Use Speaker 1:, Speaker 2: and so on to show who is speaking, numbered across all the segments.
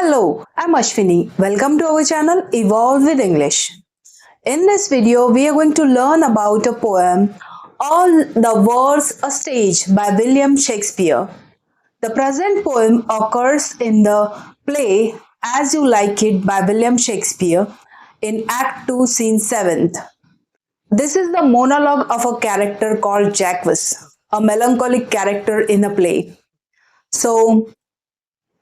Speaker 1: Hello, I'm Ashwini. Welcome to our channel Evolve with English. In this video, we are going to learn about a poem, All the World's a Stage by William Shakespeare. The present poem occurs in the play As You Like It by William Shakespeare in Act 2, Scene 7th. This is the monologue of a character called Jacques, a melancholic character in a play. So,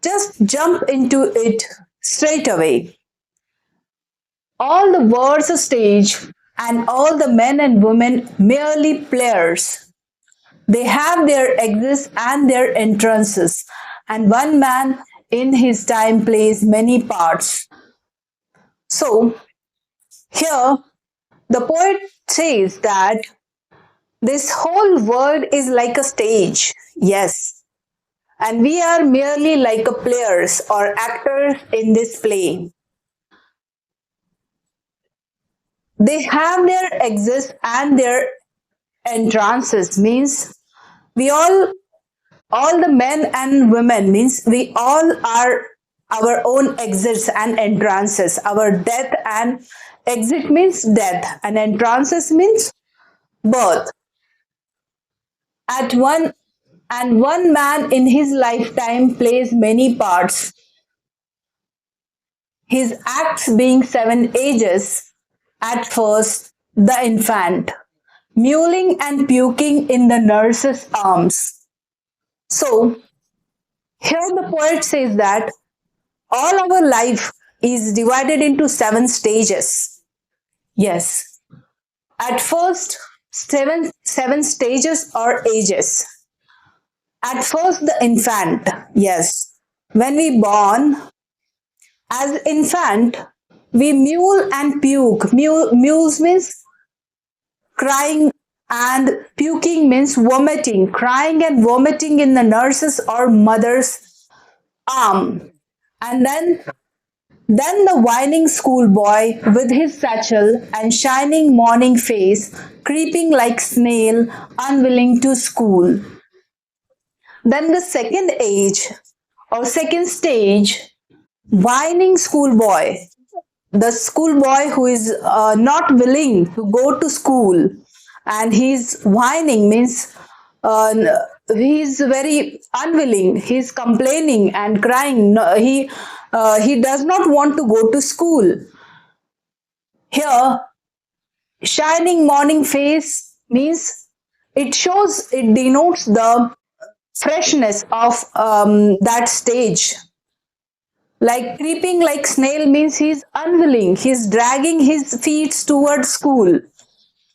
Speaker 1: just jump into it straight away. All the words a stage, and all the men and women merely players. They have their exits and their entrances, and one man in his time plays many parts. So, here the poet says that this whole world is like a stage, yes, and we are merely like a players or actors in this play. They have their exits and their entrances means we all the men and women means we all are our own exits and entrances. Our death and exit means death and entrances means birth. At one man in his lifetime plays many parts, his acts being 7 ages. At first, the infant, mewling and puking in the nurse's arms. So, here the poet says that all our life is divided into 7 stages. Yes, at first, seven stages or ages. At first, the infant. Yes, when we born as infant, we mule and puke. Mules means crying and puking means vomiting. Crying and vomiting in the nurse's or mother's arm. And then the whining schoolboy with his satchel and shining morning face, creeping like snail, unwilling to school. Then the second age or second stage, whining schoolboy, the schoolboy who is not willing to go to school, and he's whining means he's very unwilling, he's complaining and crying. No, he does not want to go to school. Here, shining morning face means it denotes the freshness of that stage. Like creeping like snail means he's unwilling, he's dragging his feet towards school.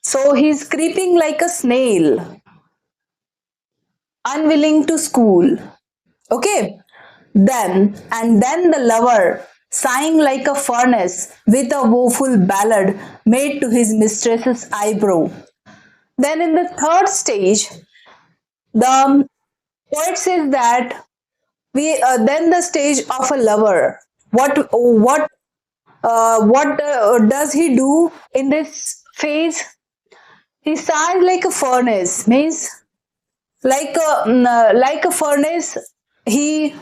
Speaker 1: So he's creeping like a snail, unwilling to school. Okay. Then the lover, sighing like a furnace with a woeful ballad made to his mistress's eyebrow. Then in the third stage, the poet says that then the stage of a lover. What does he do in this phase? He sighs like a furnace, means like a furnace. He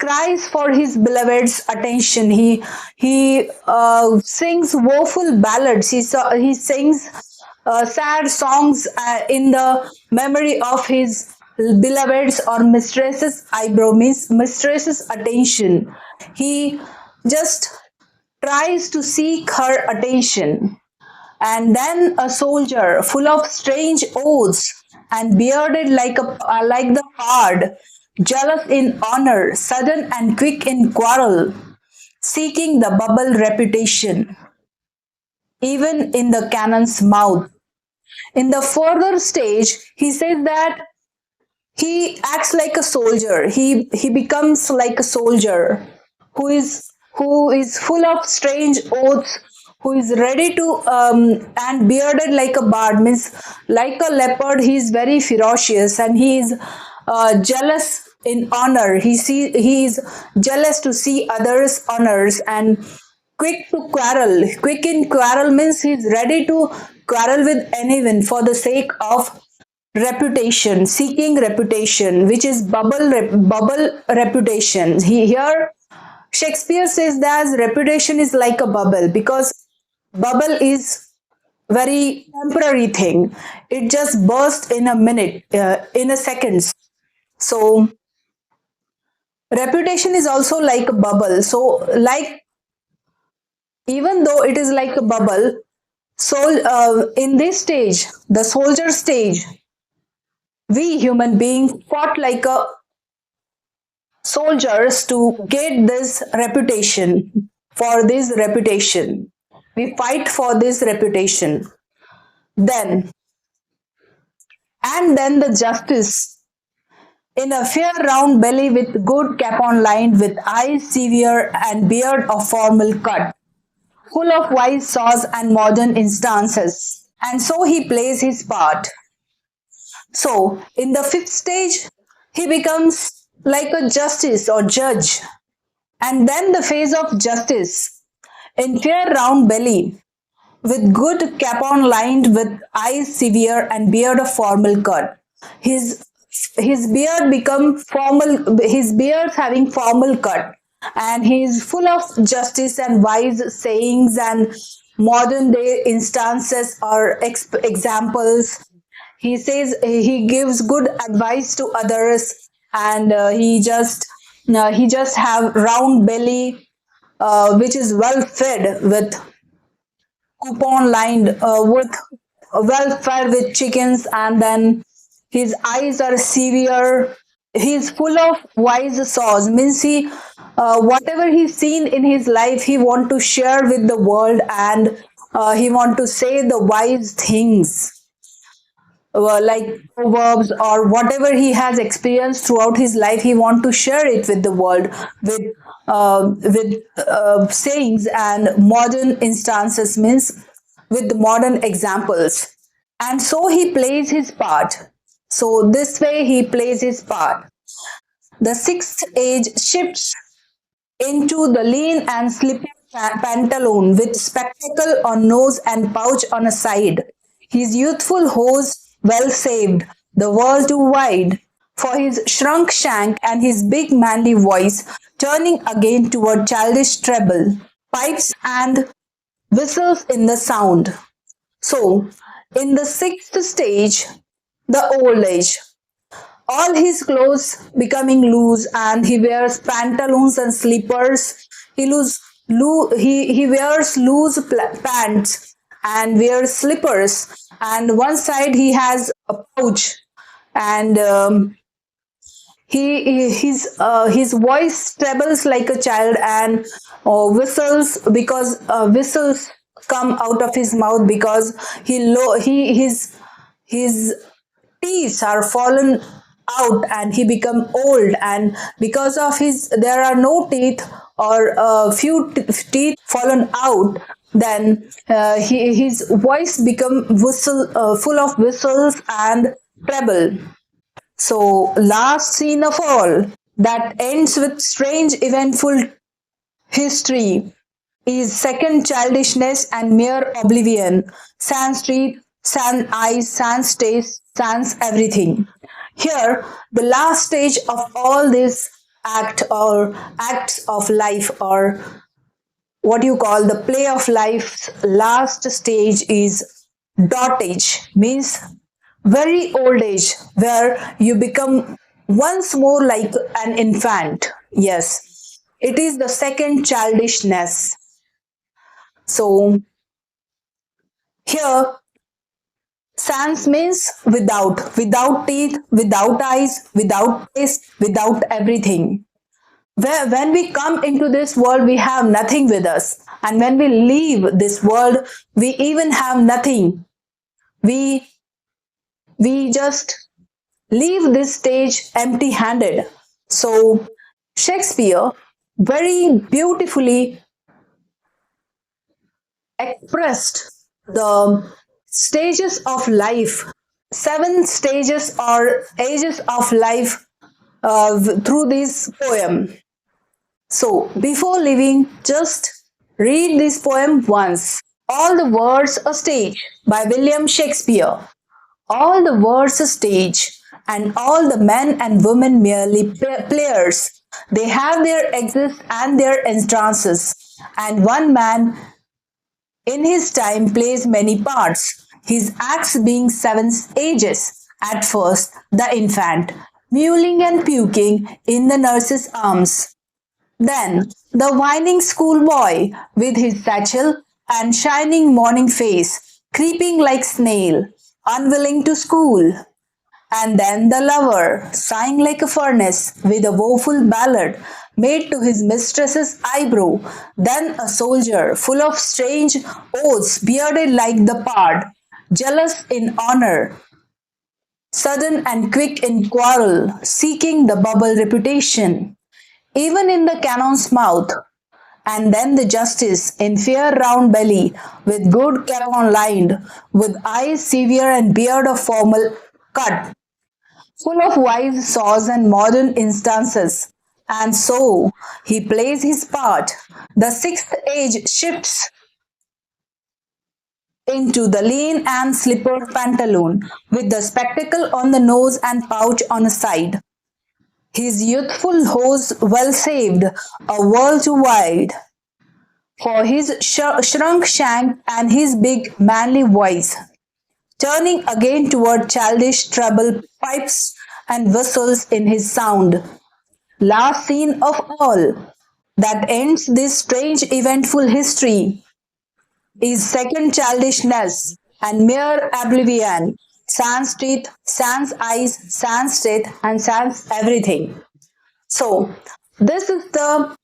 Speaker 1: cries for his beloved's attention. He sings woeful ballads. He sings sad songs in the memory of his beloved's or mistress's eyebrow, means mistress's attention. He just tries to seek her attention. And then a soldier full of strange oaths and bearded like the hard, jealous in honor, sudden and quick in quarrel, seeking the bubble reputation, even in the cannon's mouth. In the further stage, he says that he acts like a soldier. He becomes like a soldier who is full of strange oaths, who is ready to and bearded like a bard, means like a leopard. He is very ferocious and he is jealous in honor. He is jealous to see others' honors and quick to quarrel. Quick in quarrel means he is ready to quarrel with anyone for the sake of reputation, seeking reputation, which is bubble reputation. Here Shakespeare says that reputation is like a bubble, because bubble is very temporary thing. It just bursts in a minute, in a seconds. So reputation is also like a bubble. So like, even though it is like a bubble, so in this stage, the soldier stage, we human beings fought like a soldiers to get this reputation. For this reputation, we fight for this reputation. Then, and then the justice, in a fair round belly with good cap on lined with eyes severe and beard of formal cut, full of wise saws and modern instances. And so he plays his part. So in the fifth stage, he becomes like a justice or judge. And then the phase of justice, in fair round belly, with good cap on lined with eyes severe and beard of formal cut. His his beard become formal, his beard having formal cut, and he is full of justice and wise sayings and modern day instances or examples. He says he gives good advice to others, and he just have round belly, which is well fed with coupon lined, with well fed with chickens, and then his eyes are severe. He's full of wise saws, means he, whatever he's seen in his life, he want to share with the world, and he want to say the wise things, like proverbs or whatever he has experienced throughout his life. He want to share it with the world, with sayings and modern instances, means with modern examples. And so he plays his part. So this way he plays his part. The sixth age shifts into the lean and slippery pantaloon with spectacle on nose and pouch on a side. His youthful hose well saved, the world too wide for his shrunk shank and his big manly voice, turning again toward childish treble, pipes and whistles in the sound. So, in the sixth stage, the old age, all his clothes becoming loose, and he wears pantaloons and slippers. He wears loose pants and wears slippers, and one side he has a pouch, and his voice trebles like a child, and whistles, because whistles come out of his mouth, because his teeth are fallen out and he become old, and because of his there are no teeth or few teeth fallen out, then his voice become full of whistles and treble. So last scene of all, that ends with strange eventful history, is second childishness and mere oblivion. Sans street, sans eyes, sans taste, sans everything. Here, the last stage of all this act or acts of life, or what you call the play of life's last stage, is dotage, means very old age, where you become once more like an infant. Yes, it is the second childishness. So here, sans means without, without teeth, without eyes, without taste, without everything. When we come into this world, we have nothing with us. And when we leave this world, we even have nothing. We, we just leave this stage empty handed. So, Shakespeare very beautifully expressed the stages of life, seven stages or ages of life, through this poem. So, before leaving, just read this poem once. All the Words a Stage by William Shakespeare. All the words a stage, and all the men and women merely players. They have their exits and their entrances, and one man in his time plays many parts, his acts being seven ages. At first, the infant, mewling and puking in the nurse's arms. Then, the whining schoolboy, with his satchel and shining morning face, creeping like snail, unwilling to school. And then the lover, sighing like a furnace, with a woeful ballad made to his mistress's eyebrow. Then a soldier, full of strange oaths, bearded like the pard, jealous in honor, sudden and quick in quarrel, seeking the bubble reputation, even in the cannon's mouth. And then the justice, in fair round belly, with good caravan lined, with eyes severe and beard of formal cut, full of wise saws and modern instances. And so he plays his part. The sixth age shifts into the lean and slipper pantaloon, with the spectacle on the nose and pouch on a side. His youthful hose well saved, a world too wide, for his shrunk shank and his big manly voice, turning again toward childish treble pipes and whistles in his sound. Last scene of all that ends this strange eventful history is second childishness and mere oblivion, sans teeth, sans eyes, sans teeth, and sans everything. So, this is the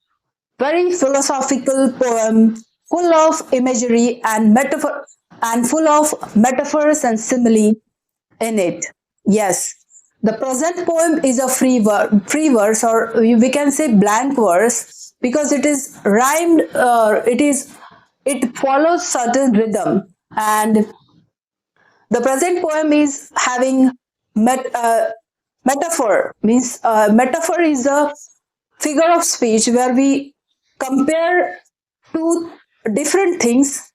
Speaker 1: very philosophical poem full of imagery and metaphor and full of metaphors and simile in it. Yes, the present poem is a free verse, or we can say blank verse, because it is rhymed. It follows certain rhythm, and the present poem is having metaphor. Means metaphor is a figure of speech where we compare two different things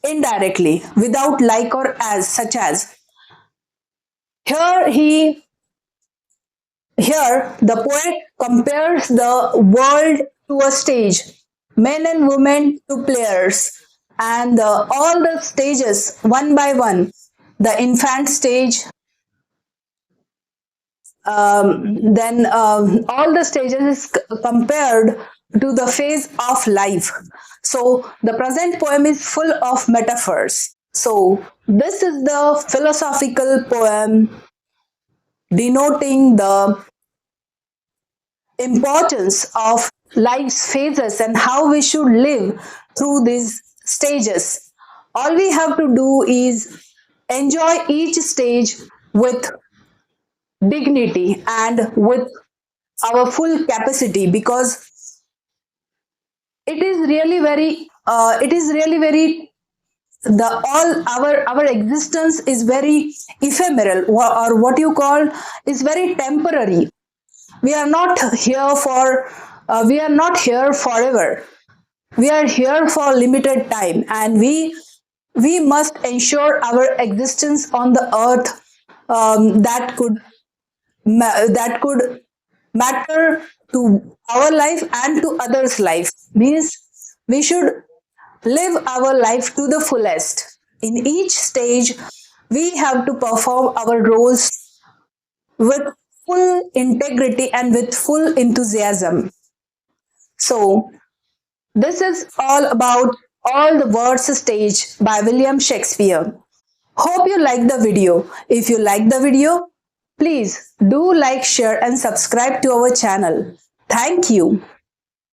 Speaker 1: indirectly without like or as, such as here he here the poet compares the world to a stage, men and women to players, and all the stages one by one, the infant stage, then all the stages is compared to the phase of life. So the present poem is full of metaphors. So this is the philosophical poem denoting the importance of life's phases and how we should live through these stages. All we have to do is enjoy each stage with dignity and with our full capacity, because it is really very the all our existence is very ephemeral, or what you call is very temporary. We are not here for we are not here forever. We are here for limited time, and we must ensure our existence on the earth, that could matter to our life and to others life. Means we should live our life to the fullest. In each stage we have to perform our roles with full integrity and with full enthusiasm. So this is all about All the Words Stage by William Shakespeare. Hope you like the video. If you like the video, please do like, share and subscribe to our channel. Thank you.